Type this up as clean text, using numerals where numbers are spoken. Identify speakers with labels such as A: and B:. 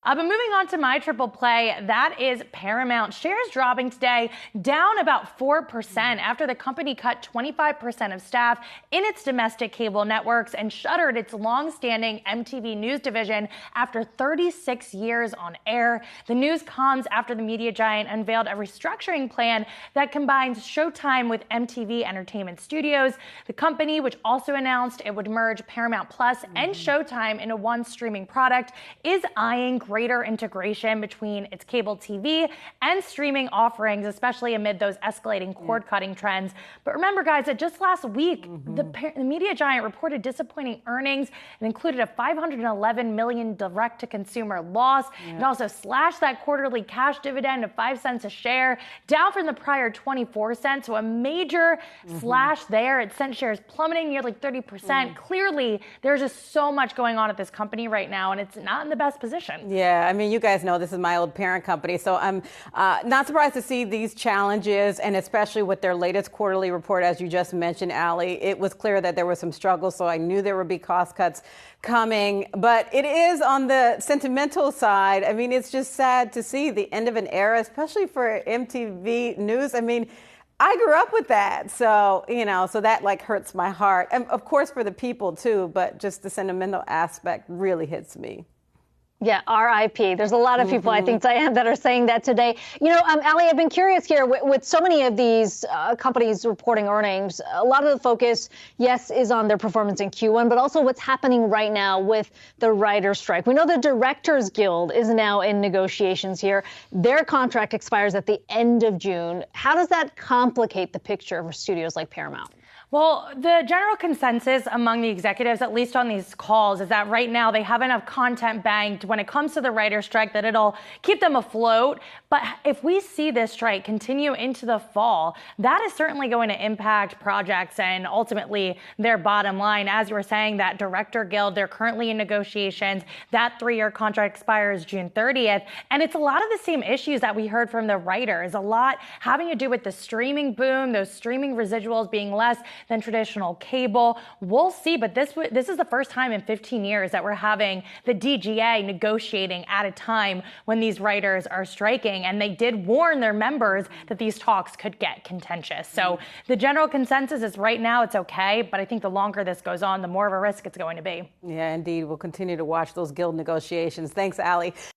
A: But moving on to my triple play, that is Paramount. Shares dropping today, down about 4% after the company cut 25% of staff in its domestic cable networks and shuttered its long-standing MTV news division after 36 years on air. The news comes after the media giant unveiled a restructuring plan that combines Showtime with MTV Entertainment Studios. The company, which also announced it would merge Paramount Plus and Showtime into one streaming product, is eyeing greater integration between its cable TV and streaming offerings, especially amid those escalating cord-cutting trends. But remember, guys, that just last week, the media giant reported disappointing earnings and included a $511 million direct-to-consumer loss. It also slashed that quarterly cash dividend of 5 cents a share, down from the prior 24 cents. So a major slash there. It sent shares plummeting nearly 30%. Clearly, there's just so much going on at this company right now, and it's not in the best position.
B: Yeah, I mean, you guys know this is my old parent company, so I'm not surprised to see these challenges, and especially with their latest quarterly report, as you just mentioned, Allie. It was clear that there was some struggles, so I knew there would be cost cuts coming. But it is on the sentimental side. I mean, it's just sad to see the end of an era, especially for MTV News. I mean, I grew up with that, so, so that like hurts my heart. And of course for the people too, but just the sentimental aspect really hits me.
C: Yeah, RIP. There's a lot of people, I think, Diane, that are saying that today. Allie, I've been curious here with so many of these companies reporting earnings. A lot of the focus, yes, is on their performance in Q1, but also what's happening right now with the writer's strike. We know the Directors Guild is now in negotiations here. Their contract expires at the end of June. How does that complicate the picture for studios like Paramount?
A: Well, the general consensus among the executives, at least on these calls, is that right now they have enough content banked when it comes to the writer's strike that it'll keep them afloat. But if we see this strike continue into the fall, that is certainly going to impact projects and ultimately their bottom line. As you were saying, that Director Guild, they're currently in negotiations. That 3-year contract expires June 30th. And it's a lot of the same issues that we heard from the writers, a lot having to do with the streaming boom, those streaming residuals being less than traditional cable. We'll see, but this is the first time in 15 years that we're having the DGA negotiating at a time when these writers are striking, and they did warn their members that these talks could get contentious. So the general consensus is right now it's okay, but I think the longer this goes on, the more of a risk it's going to be.
B: Yeah, indeed. We'll continue to watch those guild negotiations. Thanks, Allie.